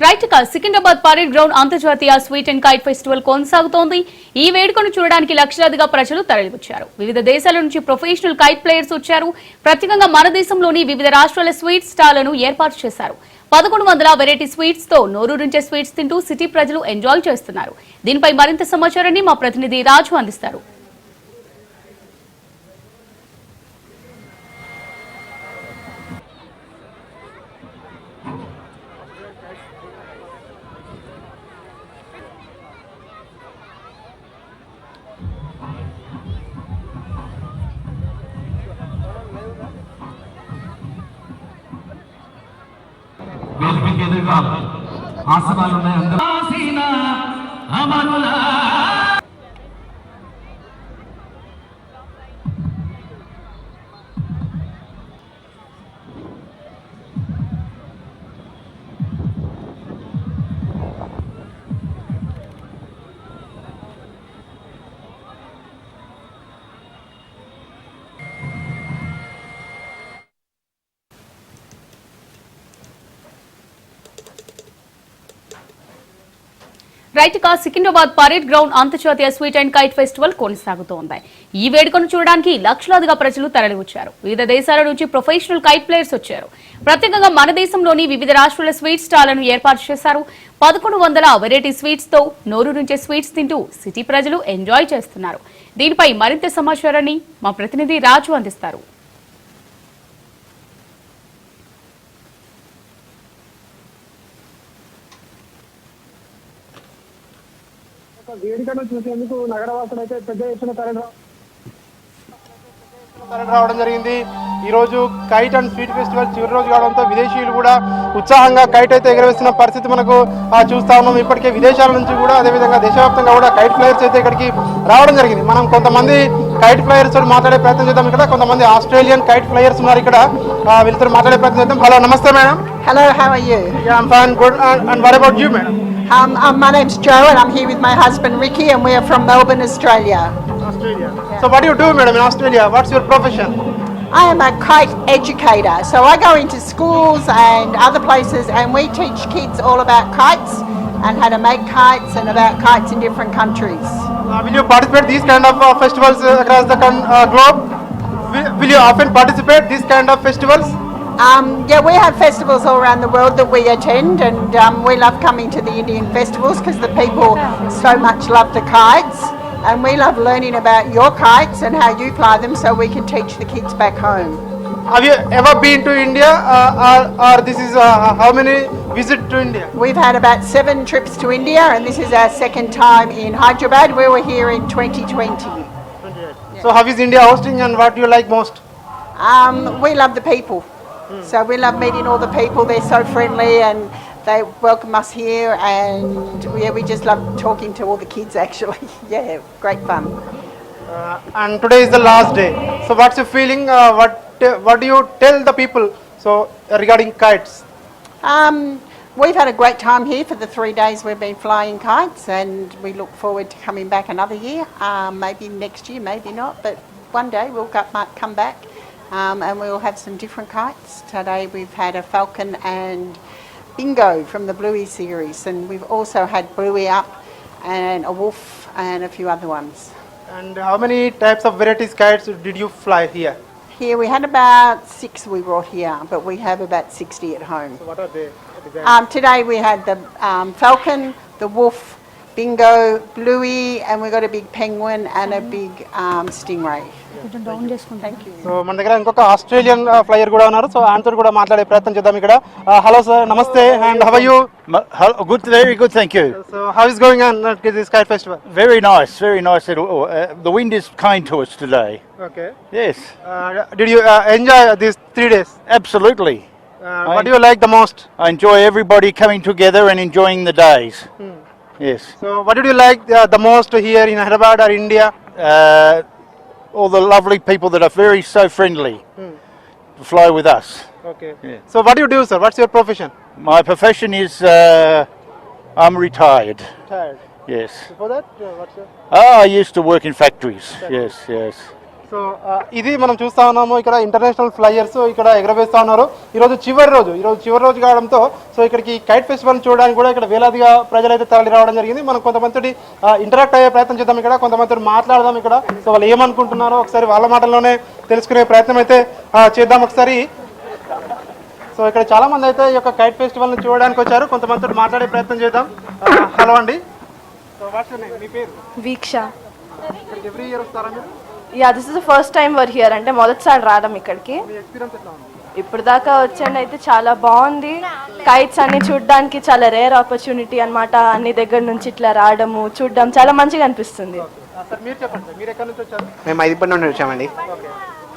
Right గా Secunderabad parade ground అంతర్జాతీయ sweet and kite festival కొనసాగుతోంది. ఈ వేడుకను చూడడానికి లక్షలాదిగా ప్రజలు తరలివచ్చారు. వివిధ దేశాల నుంచి ప్రొఫెషనల్ కైట్ ప్లేయర్స్ వచ్చారు. ప్రత్యేకంగా మన దేశంలోని వివిధ రాష్ట్రాల స్వీట్ స్టాళ్లను ఏర్పాటు చేశారు. 1100 వెరైటీ స్వీట్స్ తో నోరూరించే స్వీట్స్ తింటూ సిటీ ప్రజలు ఎంజాయ్ చేస్తున్నారు. దీనిపై మరింత సమాచారాన్ని మా ప్రతినిధి రాజు అందిస్తారు. వేదికకి ఎదురుగా ఆసనాలు ఉన్నాయి. రైట్ గా సికింద్రాబాద్ పరేడ్ గ్రౌండ్ అంతర్జాతీయ స్వీట్ అండ్ కైట్ ఫెస్టివల్ కొనసాగుతోంది. ఈ వేడుకను చూడడానికి లక్షలాదిగా ప్రజలు తరలివచ్చారు. వివిధ దేశాల నుంచి ప్రొఫెషనల్ కైట్ ప్లేయర్స్ వచ్చారు. ప్రత్యేకంగా మన దేశంలోని వివిధ రాష్ట్రాల స్వీట్ స్టాళ్లను ఏర్పాటు చేశారు. 1100 వెరైటీ స్వీట్స్ తో నోరూరించే స్వీట్స్ తింటూ సిటీ ప్రజలు ఎంజాయ్ చేస్తున్నారు. దీనిపై మరింత సమాచారాన్ని మా ప్రతినిధి రాజు అందిస్తారు. వేడుకను చూసేందుకు నగరవాసులు అయితే పెద్ద ఎత్తున తరలి రావడం జరిగింది. ఈ రోజు కైట్ అండ్ స్వీట్ ఫెస్టివల్ చివరి రోజు కావడంతో విదేశీయులు కూడా ఉత్సాహంగా కైట్ అయితే ఎగరవేస్తున్న పరిస్థితి మనకు చూస్తా ఉన్నాం. ఇప్పటికే విదేశాల నుంచి కూడా అదేవిధంగా దేశవ్యాప్తంగా కూడా కైట్ ప్లేయర్స్ అయితే ఇక్కడికి రావడం జరిగింది. మనం కొంతమంది కైట్ ప్లేయర్స్ తోటి మాట్లాడే ప్రయత్నం చేద్దాం. ఇక్కడ కొంతమంది ఆస్ట్రేలియన్ కైట్ ప్లేయర్స్ ఉన్నారు. ఇక్కడ వీళ్ళతో మాట్లాడే ప్రయత్నం చేద్దాం. హలో, నమస్తే madam. Hello, how are you? Yeah, I'm fine, good. And what about you, madam? My name's Joe and I'm here with my husband Ricky and we are from Melbourne, Australia. Australia. Yeah. So what do you do, madam, in Australia? What's your profession? I am a kite educator. So I go into schools and other places and we teach kids all about kites and how to make kites and about kites in different countries. Will you participate these kind of festivals across the globe? Will you often participate these kind of festivals? Yeah, we have festivals all around the world that we attend and we love coming to the Indian festivals because the people so much love the kites and we love learning about your kites and how you fly them so we can teach the kids back home. Have you ever been to India or this is how many visits to India? We've had about 7 trips to India and this is our second time in Hyderabad. We were here in 2020. Yeah. So how is India hosting and what do you like most? We love the people. So we love meeting all the people. They're so friendly and they welcome us here and we just love talking to all the kids actually. Yeah, great fun. And today is the last day. So what's your feeling? What do you tell the people regarding kites? We've had a great time here for the 3 days we've been flying kites and we look forward to coming back another year. Maybe next year, maybe not, but one day we'll come back. And we'll have some different kites. Today we've had a falcon and bingo from the Bluey series and we've also had Bluey up and a wolf and a few other ones. And how many types of varieties kites did you fly here? Here we had about 6 we brought here, but we have about 60 at home. So what are they? Today we had the falcon, the wolf, bingo, Bluey, and we got a big penguin and a big stingray. Thank you. So మన దగ్గర ఇంకొక Australian flyer కూడా ఉన్నారు. So ఆయనతో కూడా మాట్లాడే ప్రయత్నం చేద్దాం. ఇక్కడ హలో సార్, నమస్తే, and how are you? Good, very good, thank you. So how is going on this kite festival? Very nice, very nice. The wind is kind to us today. Okay. Yes. Did you enjoy these 3 days? Absolutely. What do you like the most? I enjoy everybody coming together and enjoying the days. Yes. So what did you like the most here in Hyderabad or India? All the lovely people that are so friendly to fly with us. Okay. Yeah. So what do you do, sir? What's your profession? My profession is I'm retired. Tired. Yes. Before that, what's your? I used to work in factories. Yes, yes. So ఇది మనం చూస్తా ఉన్నాము ఇక్కడ international flyers ఇక్కడ ఎగరవేస్తా ఉన్నారు. ఈరోజు చివరి రోజు కావడంతో సో ఇక్కడికి కైట్ ఫెస్టివల్ చూడడానికి కూడా ఇక్కడ వేలాదిగా ప్రజలు అయితే తరలి రావడం జరిగింది. మనం కొంతమంది ఇంటరాక్ట్ అయ్యే ప్రయత్నం చేద్దాం, ఇక్కడ కొంతమంది మాట్లాడదాం ఇక్కడ. సో వాళ్ళు ఏమనుకుంటున్నారో ఒకసారి వాళ్ళ మాటల్లోనే తెలుసుకునే ప్రయత్నం అయితే చేద్దాం ఒకసారి. సో ఇక్కడ చాలా మంది అయితే ఈ యొక్క కైట్ ఫెస్టివల్ ని చూడడానికి వచ్చారు, కొంతమంది మాట్లాడే ప్రయత్నం చేద్దాం. హలో అండి, సో వాట్స్ యువర్ నేమ్? మీ పేరు? వీక్ష. ఇక్కడికి ఎవ్రీ ఇయర్ వస్తారా మీరు? Yeah, this is the first time were here, అంటే మొదటిసారి రావడం ఇక్కడికి. మీ ఎక్స్పీరియన్స్ ఎట్లా ఉంది? ఇప్పుడు దాకా వచ్చండి అయితే చాలా బాగుంది. కైట్స్ అన్ని చూడడానికి చాలా రేర్ ఆపర్చునిటీ అన్నమాట. అన్ని దగ్గర నుంచి ఇట్లా రావడము చూడడం చాలా మంచిగా అనిపిస్తుంది. సార్ మీరు చెప్పండి సార్, మీరు ఎక్కడి నుంచి వచ్చారు? మేము ఐదుపల్లి నుండి వచ్చామండి.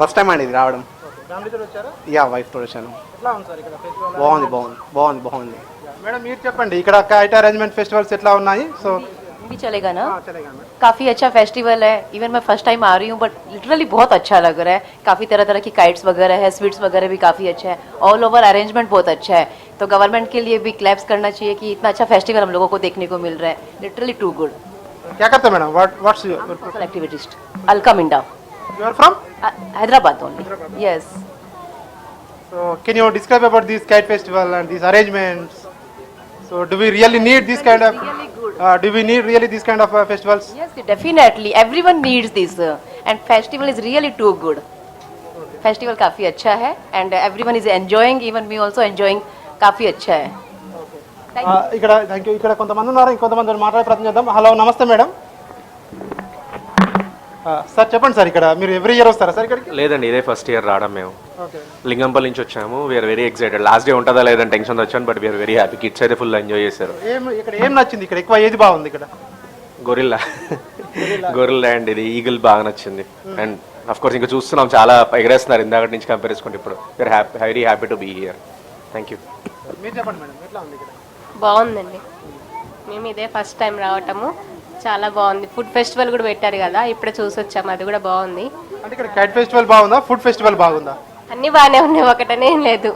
ఫస్ట్ టైం అండి ఇది రావడం. ఫ్యామిలీతో వచ్చారా? యా, వైఫ్తో వచ్చాను. ఎట్లా ఉంది సార్ ఇక్కడ ఫెస్టివల్? బాగుంది. మేడం మీరు చెప్పండి, ఇక్కడ కైట్ అరేంజ్మెంట్ ఫెస్టివల్స్ ఎట్లా ఉన్నాయి? సో भी चलेगा ना? चलेगा ना? काफ़ी अच्छा फेस्टिवल है. इवन मैं फर्स्ट टाइम आ रही हूँ बट लिटरली बहुत अच्छा लग रहा है. काफ़ी तरह तरह की काइट्स वगैरह है, स्वीट्स वगैरह भी काफ़ी अच्छा है. ऑल ओवर अरेंजमेंट बहुत अच्छा है. तो गवर्नमेंट के लिए भी क्लैप्स करना चाहिए कि इतना अच्छा फेस्टिवल हम लोगों को देखने को मिल रहा है. Literally too good. क्या करते हैं madam? What's your social activist Alka Minda, you are from? Hyderabad only. Yes. So can you describe about this kite festival and these arrangements? So do we really need this kind of do we need really this kind of festivals? Yes, definitely. Everyone needs this and festival is really too good. Festival काफ़ी अच्छा है and everyone is enjoying. Even me also enjoying. काफ़ी अच्छा है. ఇక్కడ thank you. ఇక్కడ కొంతమంది ఉన్నారు, ఇంకొంతమంది మాట్లాడే ప్రయత్నం చేద్దాం. హలో, నమస్తే మేడం. సార్ చెప్పండి సార్, ఇక్కడ మీరు ఎవ్రీ ఇయర్ వస్తారా సార్ ఇక్కడికి? లేదండి, ఇదే ఫస్ట్ ఇయర్ రావడం. మేము ఓకే, లింగంపల్లి నుంచి వచ్చాము. We are very excited. Last day ఉంటుందా లేదని టెన్షన్ వచ్చాను, but we are very happy. Kids అయితే ఫుల్ ఎంజాయ్ చేశారు. ఇక్కడ ఏం నచ్చింది? ఇక్కడ ఎక్కువ ఏది బాగుంది? ఇక్కడ గొరిల్లా అండ్ ఇది ఈగిల్ బాగా నచ్చింది. అండ్ అఫ్ కోర్స్ ఇంకా చూస్తున్నాం, చాలా ఎగరేస్తున్నారు ఇందాక నుంచి కంపేర్ చేసుకుంటే. ఇప్పుడు we are very happy to be here. Thank you. మీరు చెప్పండి మేడం, ఎట్లా ఉంది ఇక్కడ? బాగుందండి, మేము ఇదే ఫస్ట్ టైం రావటము. చాలా బాగుంది. ఫుడ్ ఫెస్టివల్ కూడా పెట్టారు కదా, ఇప్పుడే చూసి వచ్చాము, అది కూడా బాగుంది. అంటే ఇక్కడ కైట్ ఫెస్టివల్ బాగుందా, ఫుడ్ ఫెస్టివల్ బాగుందా? అన్నీ బాగానే ఉన్నాయి, ఒకటనే ఏం లేదు.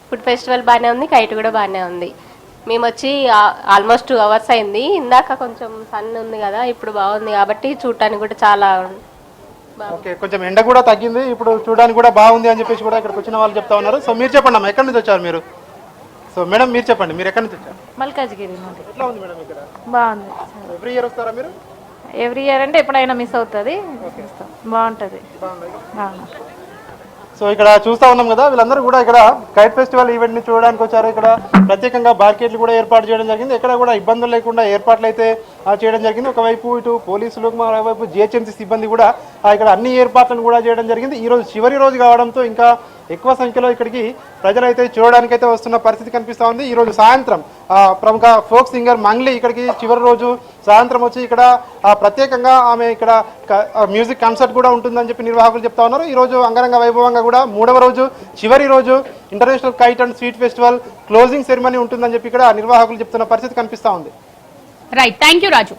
ఫుడ్ ఫెస్టివల్ బాగానే ఉంది, కైట్ కూడా బాగానే ఉంది. మేము వచ్చి ఆల్మోస్ట్ 2 hours అయింది. ఇందాక కొంచెం సన్ ఉంది కదా, ఇప్పుడు బాగుంది కాబట్టి చూడటానికి కూడా చాలా ఓకే. కొంచెం ఎండ కూడా తగ్గింది, ఇప్పుడు చూడడానికి కూడా బాగుంది అని చెప్పేసి కూడా ఇక్కడికి వచ్చిన వాళ్ళు చెప్తా ఉన్నారు. సో మీరు చెప్పండి అమ్మా, ఎక్కడి నుంచి వచ్చారు మీరు? సో మేడం మీరు చెప్పండి, మీరు ఎక్కడి నుంచి వచ్చారు? మల్కాజ్గిరి నుండి. ఎట్లా ఉంది మేడం ఇక్కడ? బాగుంది. ఎవ్రీ ఇయర్ వస్తారా మీరు? ఎవ్రీ ఇయర్ అంటే ఎప్పుడైనా మిస్ అవుతుంది, బాగుంటుంది. సో ఇక్కడ చూస్తూ ఉన్నాం కదా, వీళ్ళందరూ కూడా ఇక్కడ కైట్ ఫెస్టివల్ ఈవెంట్ని చూడడానికి వచ్చారు. ఇక్కడ ప్రత్యేకంగా బార్కెట్లు కూడా ఏర్పాటు చేయడం జరిగింది. ఎక్కడ కూడా ఇబ్బందులు లేకుండా ఏర్పాట్లు అయితే చేయడం జరిగింది. ఒకవైపు ఇటు పోలీసులు, మరోవైపు జిహెచ్ఎంసీ సిబ్బంది కూడా ఇక్కడ అన్ని ఏర్పాట్లను కూడా చేయడం జరిగింది. ఈరోజు చివరి రోజు కావడంతో ఇంకా ఎక్కువ సంఖ్యలో ఇక్కడికి ప్రజలైతే చూడడానికైతే వస్తున్న పరిస్థితి కనిపిస్తూ ఉంది. ఈరోజు సాయంత్రం ప్రముఖ ఫోక్ సింగర్ మంగ్లీ ఇక్కడికి చివరి రోజు సాయంత్రం వచ్చి ఇక్కడ ప్రత్యేకంగా ఆమె ఇక్కడ మ్యూజిక్ కాన్సర్ట్ కూడా ఉంటుందని చెప్పి నిర్వాహకులు చెప్తా ఉన్నారు. ఈరోజు అంగరంగ వైభవంగా కూడా 3వ రోజు చివరి రోజు international kite and sweet festival closing ceremony ఉంటుందని చెప్పి ఇక్కడ నిర్వాహకులు చెప్తున్న పరిస్థితి కనిపిస్తూ ఉంది. Right, thank you Raju.